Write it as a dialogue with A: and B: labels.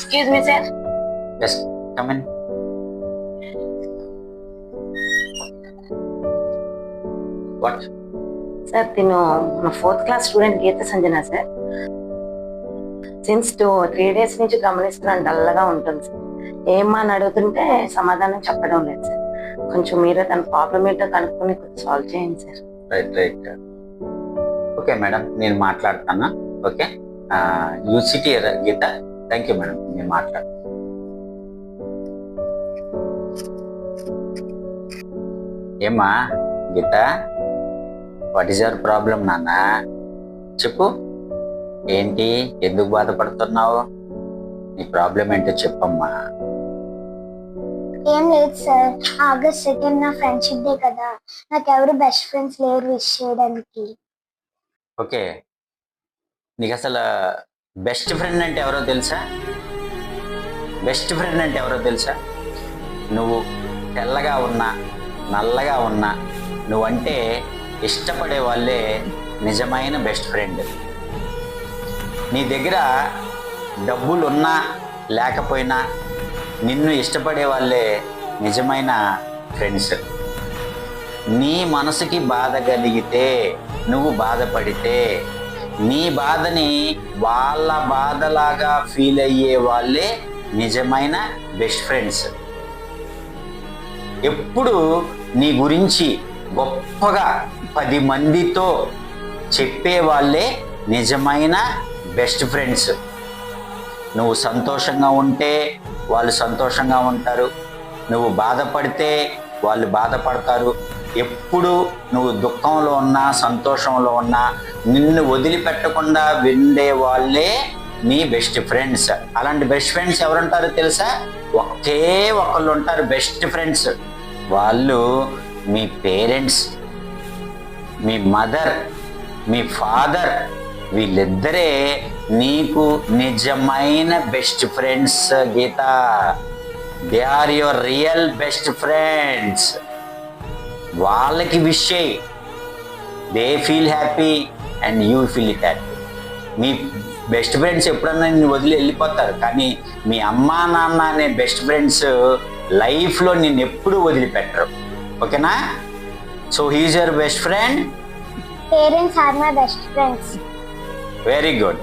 A: Excuse me, sir.
B: Yes, come in. What?
A: Sir, తిను మన 4th class student గీత Sanjana sir. Since 3 days నుంచి గమనిస్తున్నాను, డల్గా ఉంటుంది సార్. ఏమ్మా అని అడుగుతుంటే సమాధానం చెప్పడం లేదు సార్. కొంచెం మీరే తన ప్రాబ్లం ఏంటో కనుక్కొని కొంచెం సాల్వ్ చేయండి సార్.
B: రైట్. ఓకే మేడం, నేను మాట్లాడతాను. ఓకే, యూసిటీ గీత. థ్యాంక్ యూ మేడం, నేను మాట్లాడతాను. ఏమ్మా Geetha, what is your problem నాన్న? చెప్పు, ఏంటి, ఎందుకు బాధపడుతున్నావు? నీ ప్రాబ్లం ఏంటో చెప్పమ్మా.
C: ఏం లేదు సార్, ఆగస్ట్ 2 నా ఫ్రెండ్షిప్ డే కదా, నాకు ఎవరు బెస్ట్ ఫ్రెండ్స్ లేరు విష్ చేయడానికి.
B: ఓకే, నీకు అసలు బెస్ట్ ఫ్రెండ్ అంటే ఎవరో తెలుసా? బెస్ట్ ఫ్రెండ్ అంటే ఎవరో తెలుసా? నువ్వు తెల్లగా ఉన్నా నల్లగా ఉన్నా నువ్వంటే ఇష్టపడే వాళ్ళే నిజమైన బెస్ట్ ఫ్రెండ్. నీ దగ్గర డబ్బులు ఉన్నా లేకపోయినా నిన్ను ఇష్టపడే వాళ్ళే నిజమైన ఫ్రెండ్స్. నీ మనసుకి బాధ కలిగితే, నువ్వు బాధపడితే, నీ బాధని వాళ్ళ బాధలాగా ఫీల్ అయ్యే వాళ్ళే నిజమైన బెస్ట్ ఫ్రెండ్స్. ఎప్పుడు నీ గురించి గొప్పగా 10 మందితో చెప్పే వాళ్ళే నిజమైన బెస్ట్ ఫ్రెండ్స్. నువ్వు సంతోషంగా ఉంటే వాళ్ళు సంతోషంగా ఉంటారు, నువ్వు బాధపడితే వాళ్ళు బాధపడతారు. ఎప్పుడు నువ్వు దుఃఖంలో ఉన్నా సంతోషంలో ఉన్నా నిన్ను వదిలిపెట్టకుండా విండే వాళ్ళే నీ బెస్ట్ ఫ్రెండ్స్. అలాంటి బెస్ట్ ఫ్రెండ్స్ ఎవరుంటారో తెలుసా? ఒకే ఒకళ్ళు ఉంటారు బెస్ట్ ఫ్రెండ్స్. వాళ్ళు మీ పేరెంట్స్, మీ మదర్, మీ ఫాదర్. వీళ్ళిద్దరే నీకు నిజమైన best friends Geetha. They are your real best friends. వాళ్ళకి విష్ చేయి, they feel happy and you feel it happy. మీ బెస్ట్ ఫ్రెండ్స్ ఎప్పుడన్నా నిన్ను వదిలి వెళ్ళిపోతారు, కానీ మీ అమ్మా నాన్న అనే బెస్ట్ ఫ్రెండ్స్ లైఫ్లో నిన్ను ఎప్పుడూ వదిలిపెట్టరు. ఓకేనా? So he is your best friend.
C: Parents are my best friends.
B: Very good.